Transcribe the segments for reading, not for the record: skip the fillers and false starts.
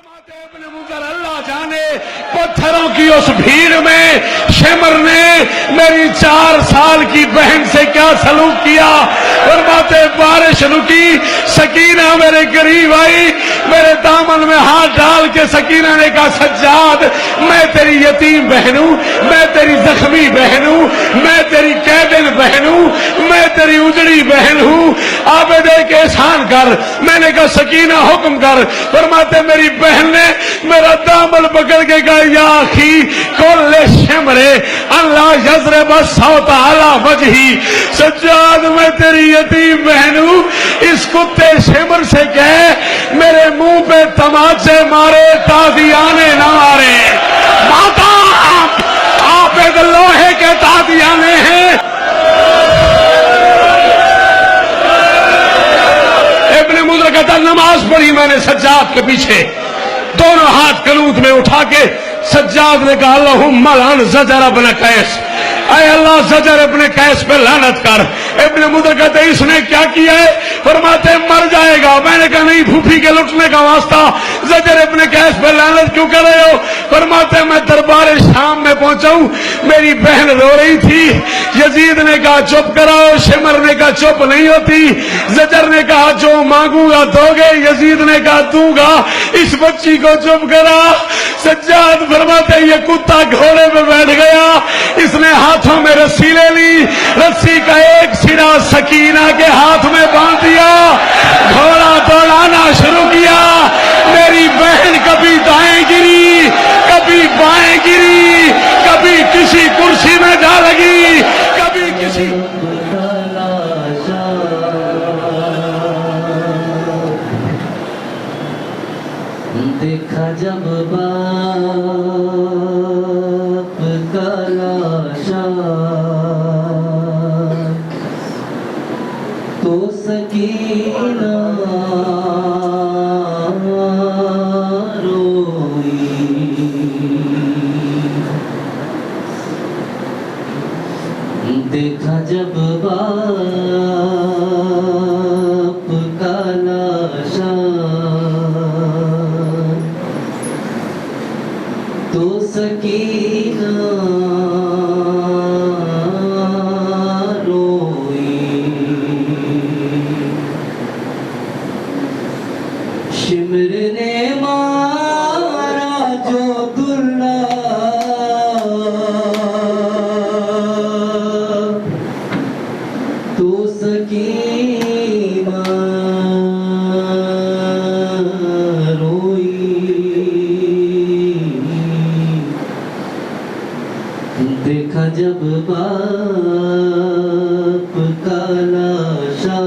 अल्लाह जाने पत्थरों की उस भीड़ में शेमर ने मेरी 4 साल की बहन से क्या सलूक किया। फरमाते बारिश रुकी, सकीना मेरे करीब आई, मेरे दामन में हाथ डाल के सकीना ने कहा, सज्जाद मैं तेरी यतीम बहन हूं, मैं तेरी जख्मी बहन हूं, मैं तेरी कैदिन बहन हूं, मैं तेरी उजड़ी बहन हूं, आबेदे के एहसान कर। मैंने कहा सकीना हुक्म कर। फरमाते मेरी बहन ने मेरा दामन पकड़ के कहा, या अखी कुल्ले शिमरे अल्लाह यजरे बस सौता अला वजही। सज्जाद मैं तेरी यतीम बहन हूं, इस कुत्ते शिमर से कह मेरे मुंह पे तमाचे मारे तादियाने ना मारे। माता आप एक लोहे के तादियाने हैं। इब्ने मुद्र कहता नमाज पढ़ी मैंने सज्जाद के पीछे, दोनों हाथ कनूत में उठा के सज्जाद ने कहा, अल्लाहुम्मा लान ज़जर इब्न कैस, ऐ अल्लाह ज़जर इब्न कैस पे लानत कर। इब्ने मुद्र कहते इसने क्या किया है? फरमाते मर जाएगा। मैंने कहा नहीं, फूफी के लुटने का वास्ता ज़जर इब्न कैस पे लानत क्यों कर रहे हो? फरमाते मैं दरबार शाम में पहुंचा हूं, मेरी बहन रो रही थी, यजीद ने कहा चुप कराओ, शिमर ने कहा चुप नहीं होती, ज़जर ने कहा जो मांगूंगा दोगे, यजीद ने कहा दूंगा, इस बच्ची को चुप करा। सज्जाद फरमाते ये कुत्ता घोड़े पे बैठ गया, इसने हाथों में रस्सी ले ली, रस्सी का एक सिरा सकीना के हाथ में बांध दिया, घोड़ा दौड़ाना शुरू किया। मेरी बहन कभी दाएं गिरी, कभी बाएं गिरी, कभी किसी कुर्सी में जा लगी, कभी किसी देखा जब बाप का लाशा तो सकीना रोई। देखा जब बाप का लाशा तो सकीना रोई। शिमर ने मारा जो दुल्ला तो सकीना देखा जब बाप का लाशा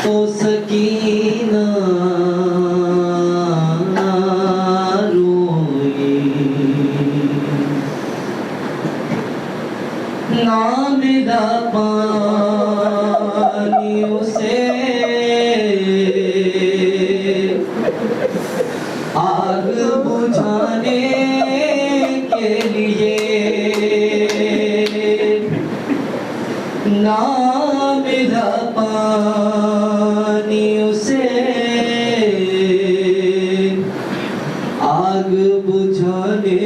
तो सकीना रोई। ना मिला पानी उसे आग बुझाने के लिए, ना मिला पानी उसे आग बुझाने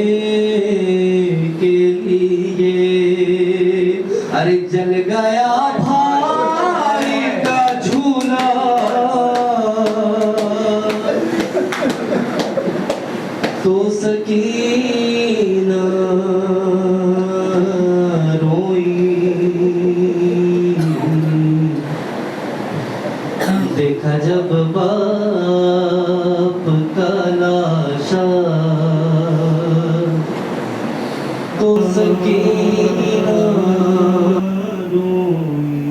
के लिए। अरे जल गया भाई का झूला तो सकीना रोई। देखा जब बाप का लाशा तो सकीना रोई।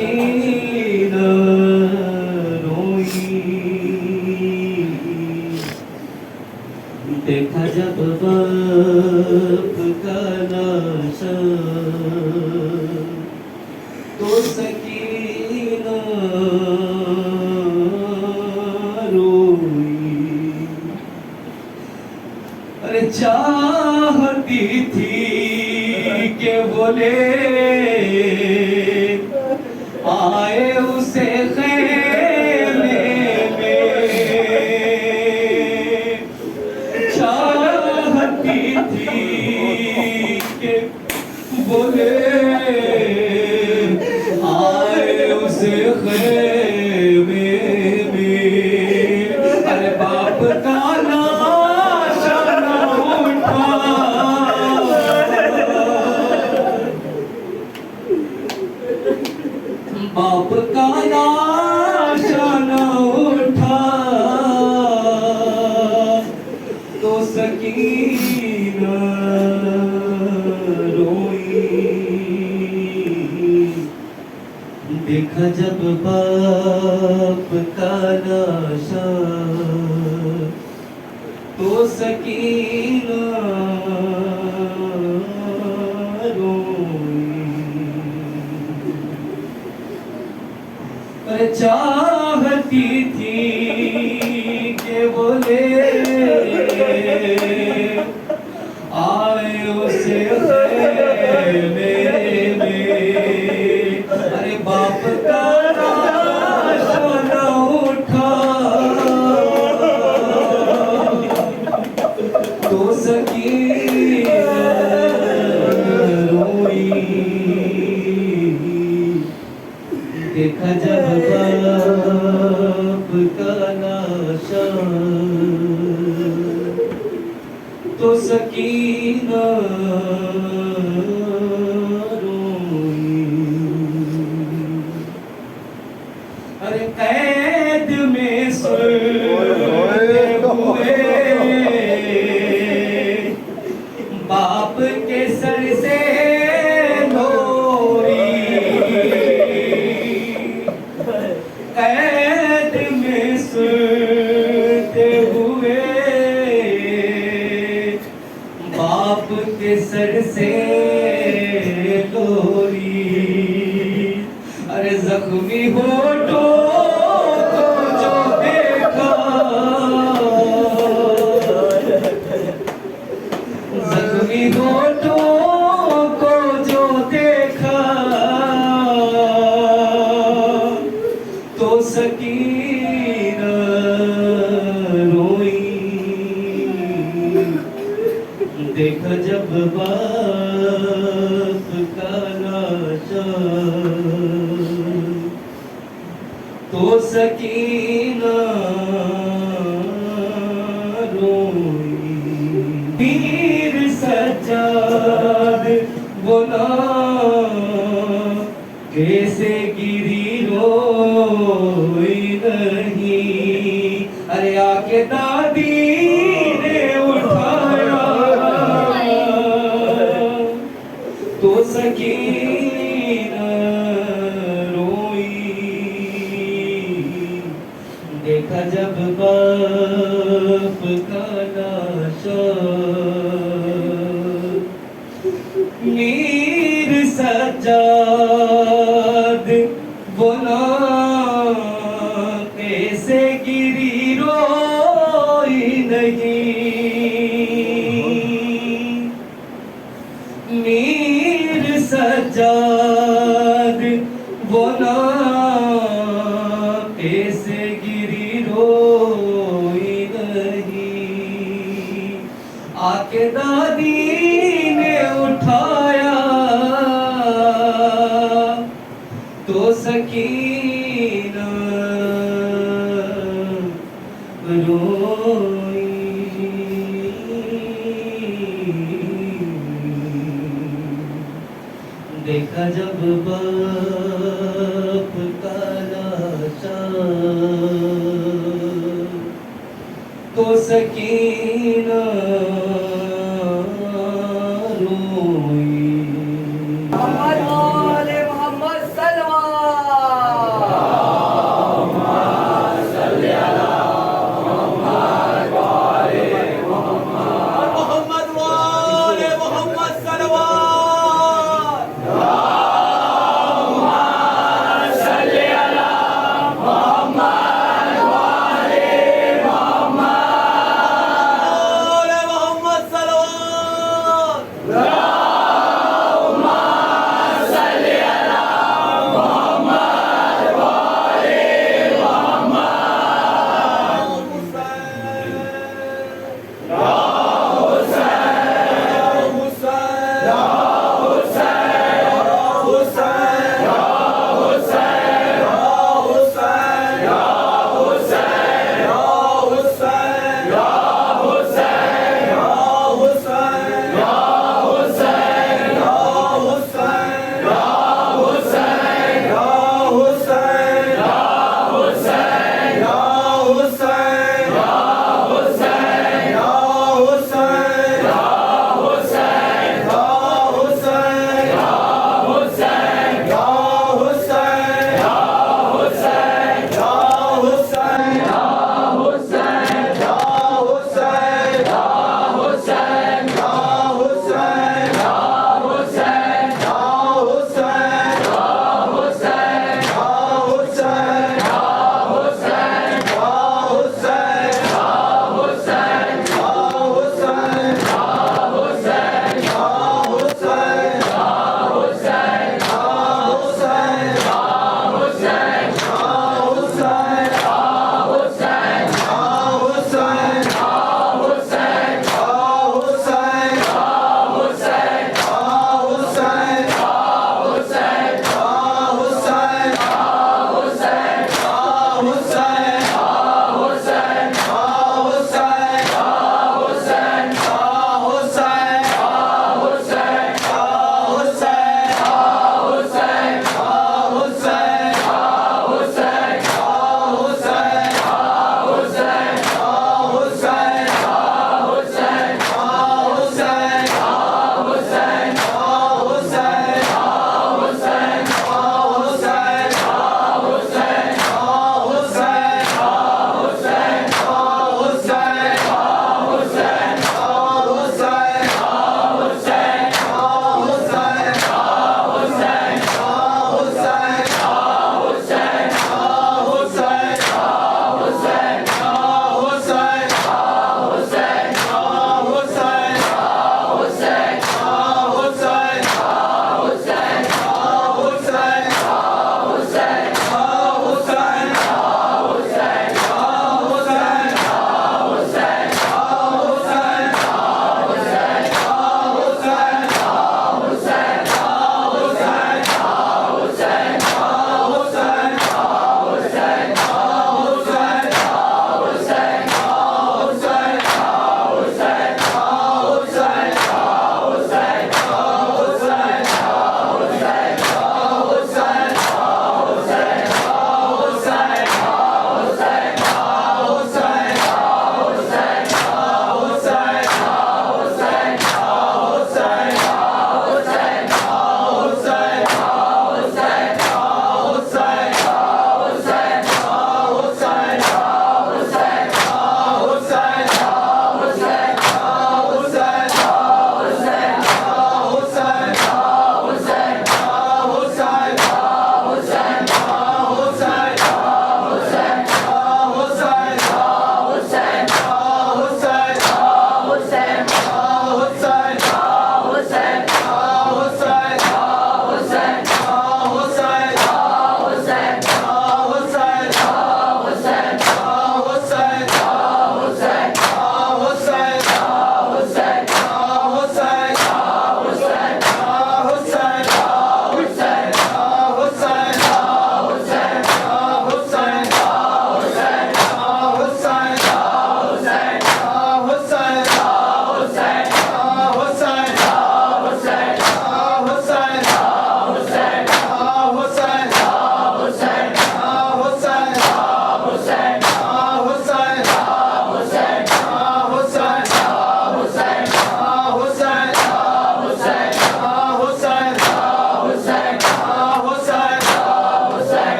सकीना रोई। देखा जब बाप का लाशा तो सकीना रोई। अरे चाहती थी के बोले आए उसे खेमे में। चाहती थी के बोले आए उसे खेमे में। अरे बाप का लाशा न उठा बाप का लाशा न उठा तो सकीना रोई। देखा जब बाप का लाशा तो सकीना रोई। चाहती थी के बोले आए उसे खेमे में। अरे बाप का लाशा न उठा तो सकीना रोई। देखा जब बाप का लाशा तो सकीना रोई। अरे कैद में सोए हुए बाप के सर से कैद में सोते हुए बाप के सर से लोरी। अरे जख्मी होठों को जो देखा जख्मी होठों को जो देखा तो सकीना रोई। देखा जब बाप का लाशा तो सकीना रोई। पीर सज्जाद बोला कैसे गिरी रोई नहीं। अरे आके दादी ने उठाया तो सकीना रोई। देखा जब बाप का लाशा मीर सज्जाद बोला कैसे गिरी रोई नहीं। मीर सज्जाद बोला कैसे गिरी रोई नहीं। आके दादी ने उठाया तो सकीना रोई। देखा जब बाप का लाशा तो सकीना रोई। मोहम्मद सलवा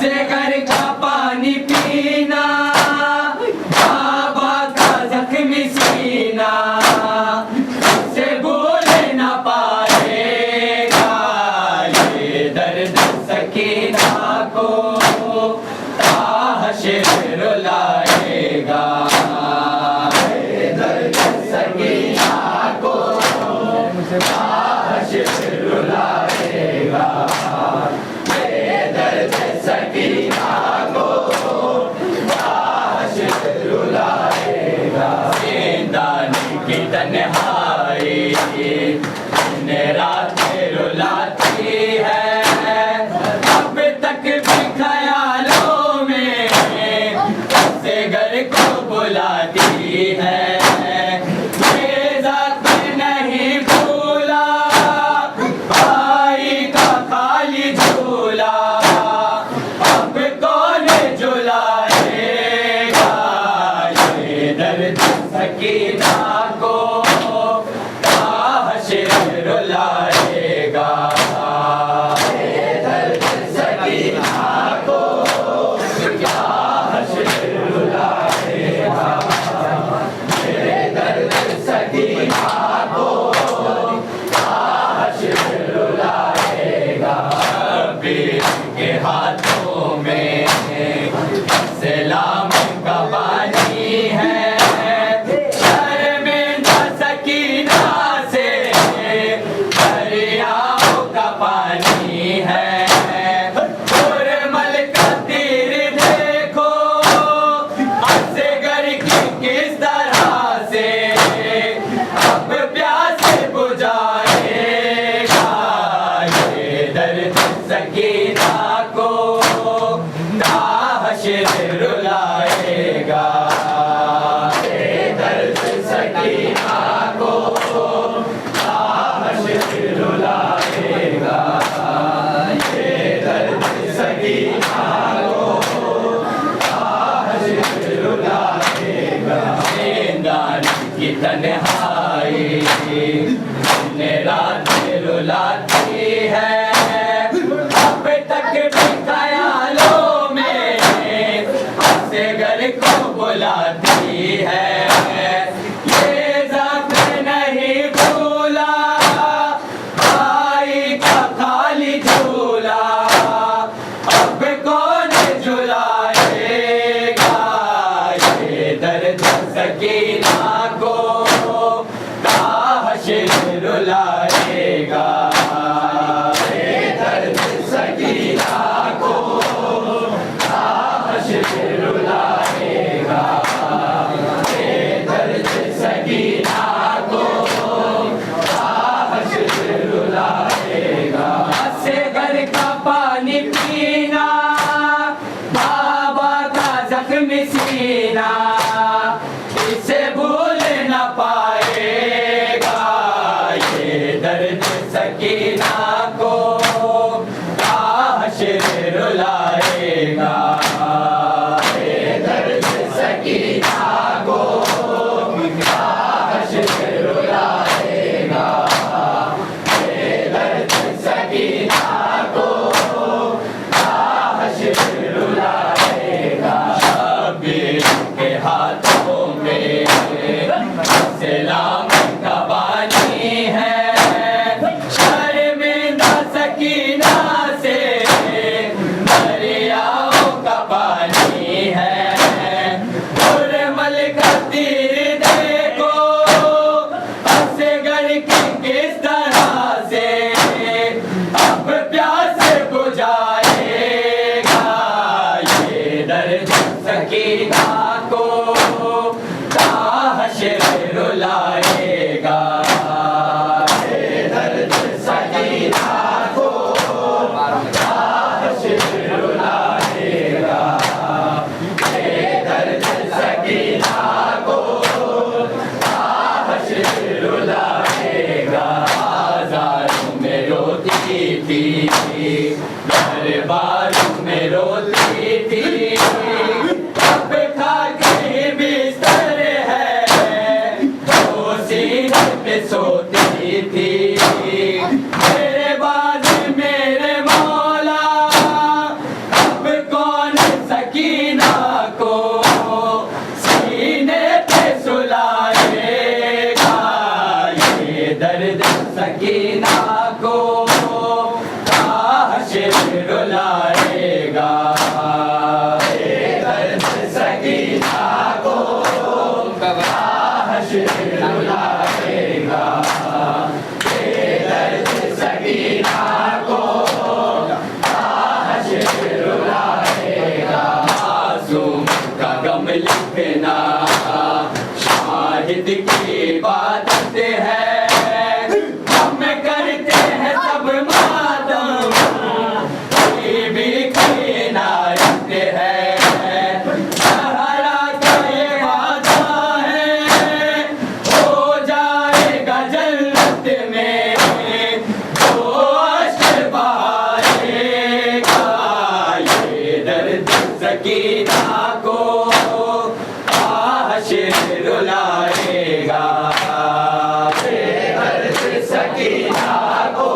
से घर का पानी पीना, बाबा का जख्मी सीना से भूल न पाएगा। ये दर्द सकीना को ताहशर रुलाएगा। ये दर्द सकीना को ताहशर रुलाएगा। ये दर्द सकीना को ताहशर रुलाएगा। जिंदानी की तन्हाई दिन रात रुलाती है, अब तक भी ख्यालों में से घर को बुलाती है। ये ज़ख्म नहीं भूला भाई का खाली झूला, अब कौन झुलाएगा। ये दर्द सकीना को ताहशर रुलाएगा। ये दर्द सकीना को ताहशर रुलाएगा। ये दर्द सकीना को ताहशर रुलाएगा। रब्बी के हाथों में सलाम का पानी है, शर्मिंदा सकीना से दरियाओं का पानी है। पुरमल का तीर देखो असगर की किस तरह से अब प्यास बुझाएगा। ये दर्द सकीना को ताहशर रुलाएगा। ये दर्द सकीना को ताहशर रुलाएगा। ये दर्द सकीना को ताहशर रुलाएगा। जिंदानी की तन्हाई दिन रात रुलाती है, अब तक भी ख्यालों में से घर को बुलाती है। ये ज़ख्म नहीं भूला भाई का खाली झूला, अब कौन झुलाएगा। ये दर्द सकीना को ताहशर रुलाएगा। ये दर्द सकीना को ताहशर रुलाएगा। ये दर्द सकीना को ताहशर रुलाएगा। से घर का पानी पीना, बाबा का जख्मी सीना इसे भूल न पाएगा। ये दर्द सकीना को ताहशर रुलाएगा। ये दर्द सकीना को ताहशर रुलाएगा। ये दर्द सकीना को ताहशर रुलाएगा। शबीर के हाथों में सलाम का पानी है, शर्मिंदा सकीना से दरियाओं का पानी है। पुरमल का तीर देखो असगर की किस तरह से अब प्यास बुझाएगा। ये दर्द सकीना को ताहशर रुलाएगा। ये दर्द सकीना को ताहशर रुलाएगा। ये दर्द सकीना को ताहशर रुलाएगा। बाजारों में रोती थी, दरबारों में रोती थी, अब खा के बिस्तर है तो सीने पे सोती थी। मेरे बाज मेरे मौला अब लिखना शाहिद की इबादत है, हम करते हैं सब मातम भी की नायत है। सहारा का ये वादा है हो जाएगा जन्नत में जोश बहाएगा, ये दर्द सकीना को हाशिर रुलाएगा, ये दर्द सकीना को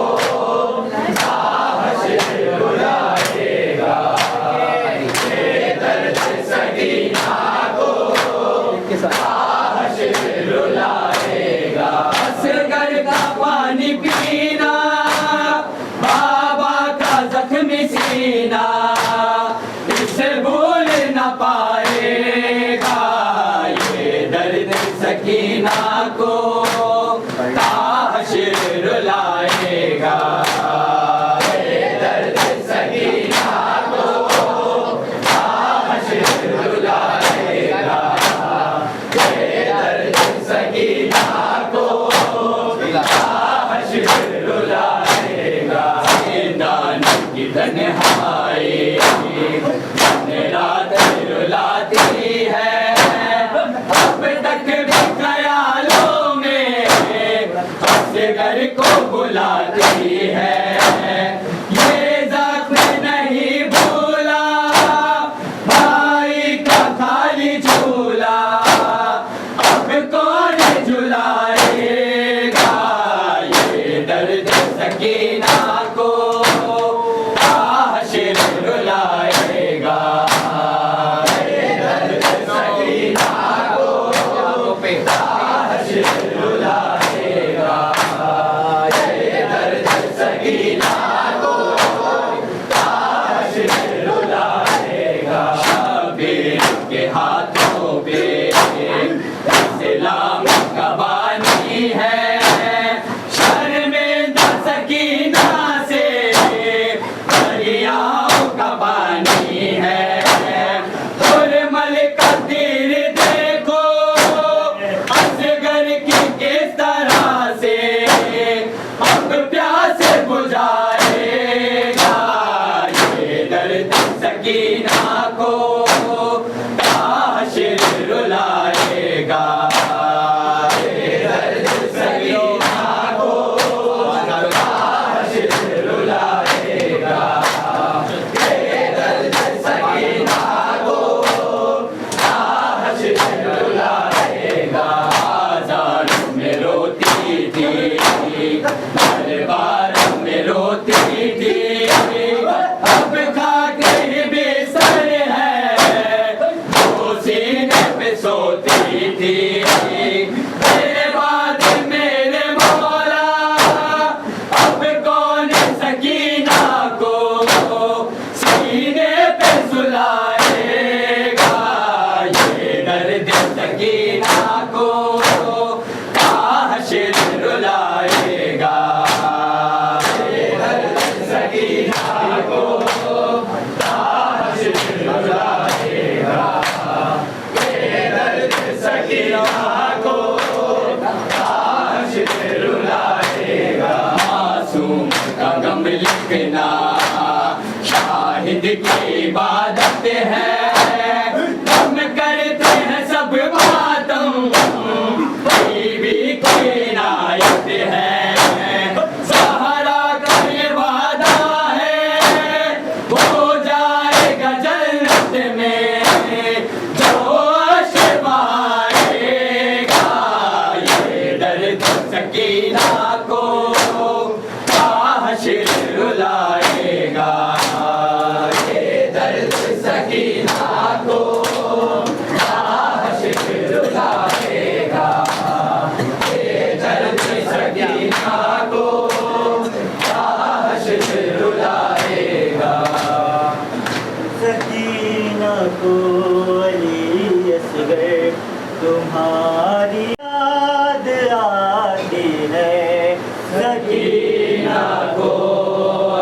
हाशिर रुलाएगा, ये दर्द सकीना को हाशिर रुलाएगा। असगर का पानी पीना, बाबा का जख्मी सीना, इसे भूल न पाएगा, ये दर्द सकीना को हाशिर रुलाएगा, ये दर्द सकीना को हाशिर रुलाएगा, ये दर्द सकीना को हाशिर रुलाएगा। ज़िंदान की तन्हाई रात रुलाती है, अब तक भी ख्यालों में असगर को बुलाती है, ये ज़ख्म नहीं भूला भाई का खाली झूला, अब कौन झुलाएगा, ये दर्द सकीना को हाशिर रुलाएगा, ये दर्द सकीना को हाशिर रुलाएगा, ये दर्द सकीना को हाशिर रुलाएगा। शबीर के हाथों पे इस्लाम का बानी है, शर्मिंदा सकीना से दरियाओं का पानी है, हुर्मल का तीर देखो असगर की किस तरह से अब प्यास बुझाएगा, ये दर्द सकीना को हाशिर रुलाएगा, ये दर्द सकीना को हाशिर रुलाएगा, ये दर्द सकीना को हाशिर रुलाएगा। आज़ान में रोती थी, दरबार में रोती थी, अब खाके बेसर है वो सीने पे सोती थी, तेरे बाद मेरे मौला अब कौन सकीना को सीने पे सुलाएगा, ये दर्द सकीना को हाशिर रुलाएगा, ये दर्द सकीना को हाशिर रुलाएगा, ये दर्द सकीना को हाशिर रुलाएगा। मासूम का गम लिखना शाहिद की इबादत है, हम करते हैं सब मातम भी की नायत है, सहारा का ये वादा है हो जाएगा जन्नत में जोश बहाएगा, ये दर्द सकीना को हाशिर रुलाएगा, ये दर्द सकीना को हाशिर रुलाएगा, ये दर्द सकीना को हाशिर रुलाएगा। सकीना को अली असगर तुम्हारी याद आती है, सकीना को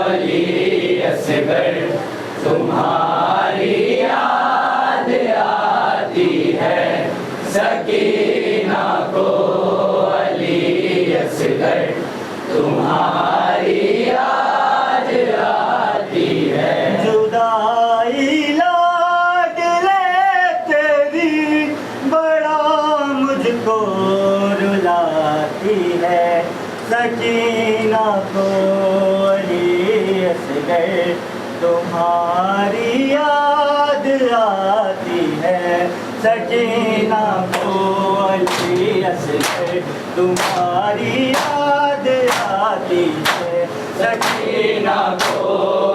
अली असगर तुम्हारी याद आती है, तुम्हारी याद आती है। जुदाई लाडले तेरी बड़ा मुझको रुलाती है। सकीना को अली असगर तुम्हारी याद आती है। सकीना को अली असगर तुम्हारी याद आती है। सकीना को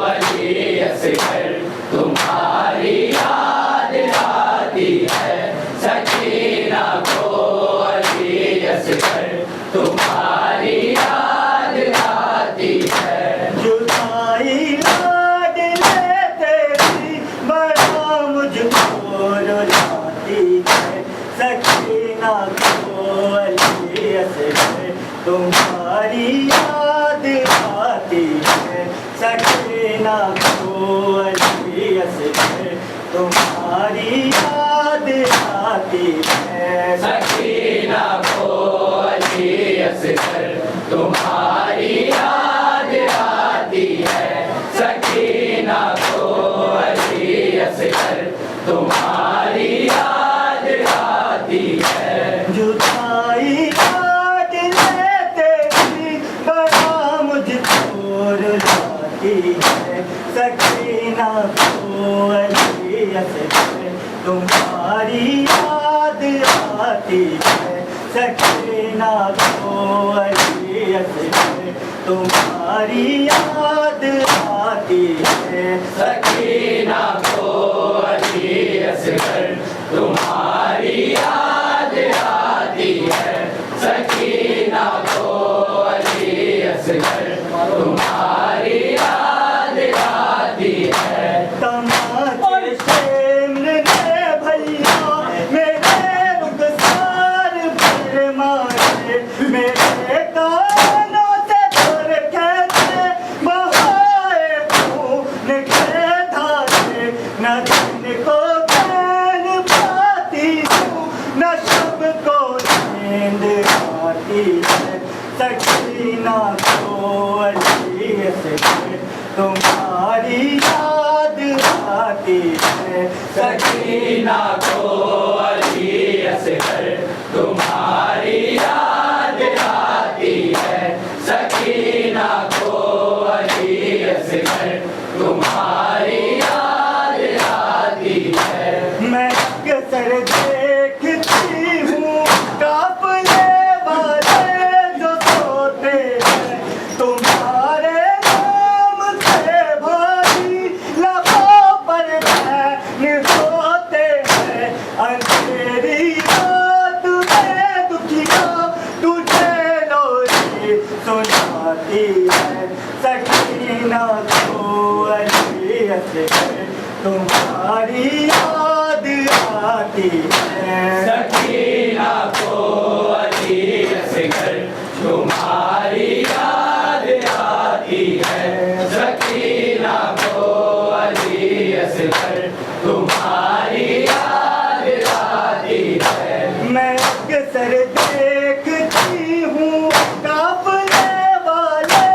अली असगर तुम्हारी याद आती है। सकीना को अली असगर तुम्हारी याद आती है। जुदाई लाडले तेरी बड़ा मुझको रुलाती है। सकीना को अली असगर तुम्हारी याद आती है। सकीना को अली असगर तुम्हारी याद आती है। सकीना को अली असगर तुम्हारी याद आती है। सकीना को अली असगर तुम्हारी याद आती है। जुदाई लाडले तेरी बड़ा मुझको रुलाती है। सकीना को अली असगर तुम्हारी याद आती है। सकीना को अली असगर तुम्हारी याद आती है। सकीना को अली असगर तुम्हारी याद आती है। सकीना को अली असगर तुम्हारी याद आती है। तमाचे शेमन ने भैया मेरे रुखसार पर मारे। मेरे कानों से धर कहते बहाए खून के धारे। न दिन को चैन पाती हूँ न शब को नींद आती है। सकीना को अली असगर तुम्हारी याद आती है। सकीना को अली असगर तुम्हारी याद आती है। सकीना को अली असगर तुम्हारी याद आती है। मैं अक्सर देखती हूँ काफले वाले जो सोते हैं तुम्हारे नाम से भारी लबों पर बैन होते हैं। अंधेरी रात में दुखिया तुझे लोरी सुनाती है। सकीना को अली असगर तुम्हारी याद आती है। सकीना को अली असगर तुम्हारी याद आती है। सकीना को अली असगर तुम्हारी याद आती है। मैं अक्सर देखती हूँ काफले वाले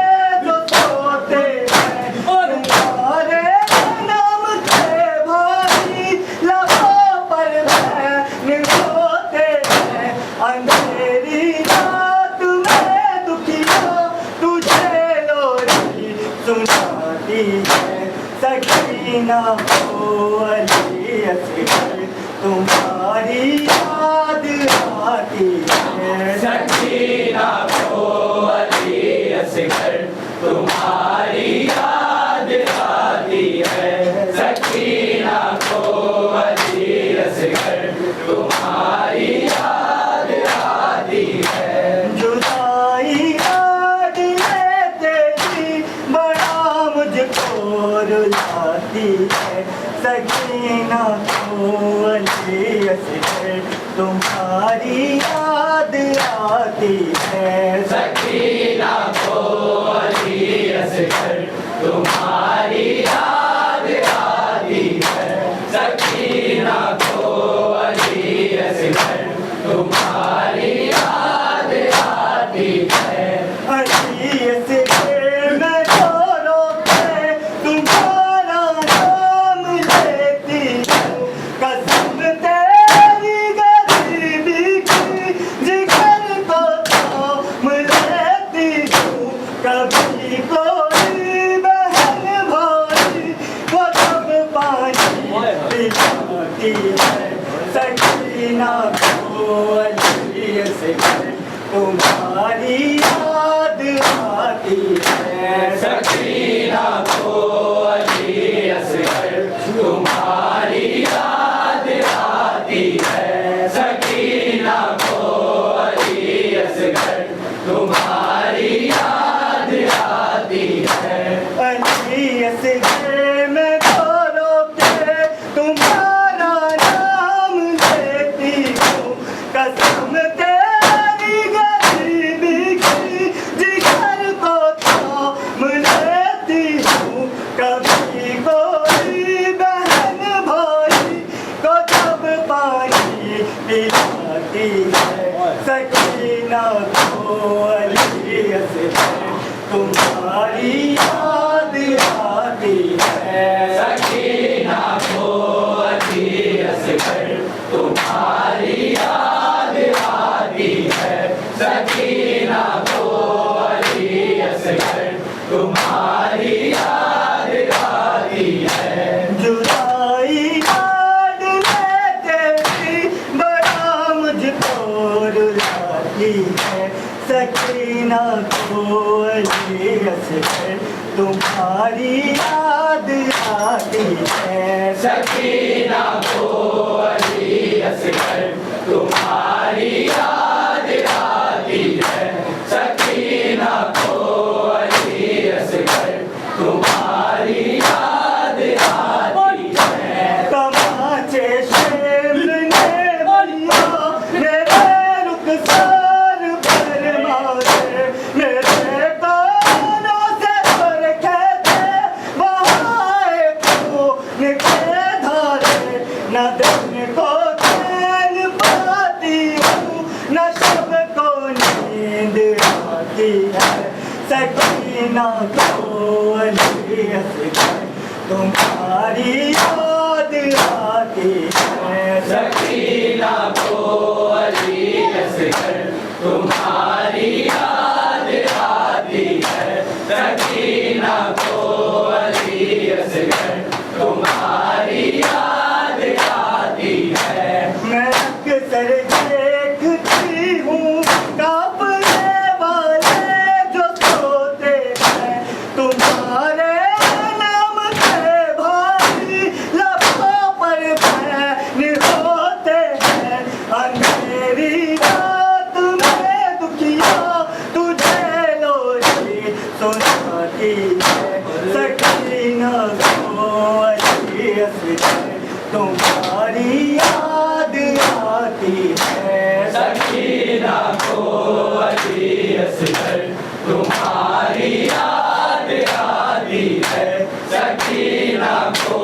जो सोते हैं तुम्हारे नाम से भारी लबों पर बैन होते हैं। अंधेरी रात में दुखिया तुझे लोरी सुनाती है। सकीना को अली असगर तुम्हारी याद आती है। सकीना को अली असगर तुम्हारी याद आती है। सकीना को अली असगर तुम्हारी याद आती है। जुदाई लाडले तेरी बड़ा मुझको रुलाती है। सकीना को अली असगर तुम्हारी याद आती है। सकीना को अली असगर तुम्हारी याद आती है। सकीना को अली असगर तुम्हारी याद आती है। अली आती है सकीना को अली असगर तुम्हारी याद आती है सकीना को अली असगर तुम्हारी याद आती है सकीना को अली असगर तुम्हारी याद आती है अली असगर में रो के तुम्हारा नाम लेती हूँ कसम तेरी गरीबी की जिगर को थाम लेती हूँ कभी कोई बहन भाई को जब पानी पिलाती है सकीना को अली असगर तुम्हारी याद आती है सकीना को अली असगर तुम्हारी याद आती है सकीना को अली असगर तुम्हारी याद आती है जुदाई याद में तेरी बड़ा मुझको रुलाती है सकीना को अली असगर तुम्हारी याद आती है सकीना को अली असगर तुम्हारी याद आती है सकीना को अली असगर तुम्हारी याद आती है तमाचे शेमने बलिया मेरे रुखसार पर मारे मेरे कानों से पर कहते बहाए खून के धारे न दिन को चैन पाती हूँ न शब को नींद आती है सकीना को अली असगर तुम्हारी याद आती है सकीना को अली असगर तुम्हारी याद आती है सकीना को अली असगर तुम्हारी याद आती है मैं अक्सर देखती हूँ कांपने वाले जो सोते हैं तुम्हारे नाम के भाई लबों पर बैन होते हैं अंधेरी रात में दुखिया तुझे लोरी सुनाती है सकीना को अली असगर तुम्हारी याद आती है सकीना को अली असगर तुम्हारी याद आती है सकीना को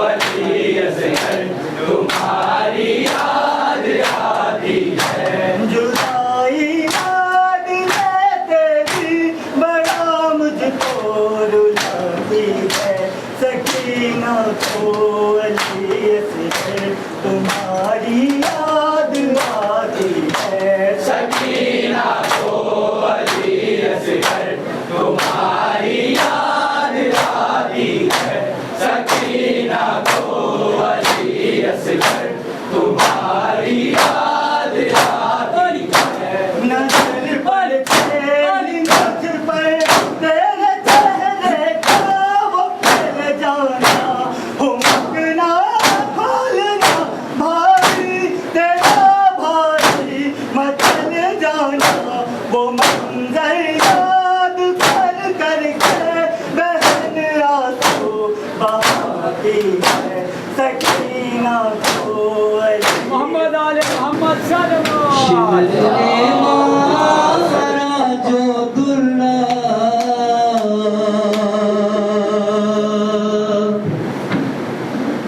अली असगर तुम्हारी याद आती है जुदाई याद में तेरी बड़ा मुझको रुलाती है सकीना को अली असगर तुम्हारी याद आती है सकीना को अली असगर तुम्हारी याद आती है सकीना को अली असगर तुम्हारी याद आती है नजर पर तेरी नजर पर तेरे चेहरे का वो पल जाना हुमकना खोलना भाई तेरा भाई मचल जाना वो मंजर याद कर करके बहन आंसू बहाती है सकीना को अली मोहम्मद आले मोहम्मद शिवने मारा जो दुर्ना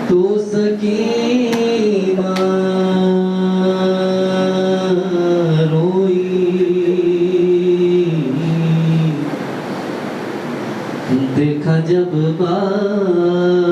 तो सकीना रोई देखा जब बार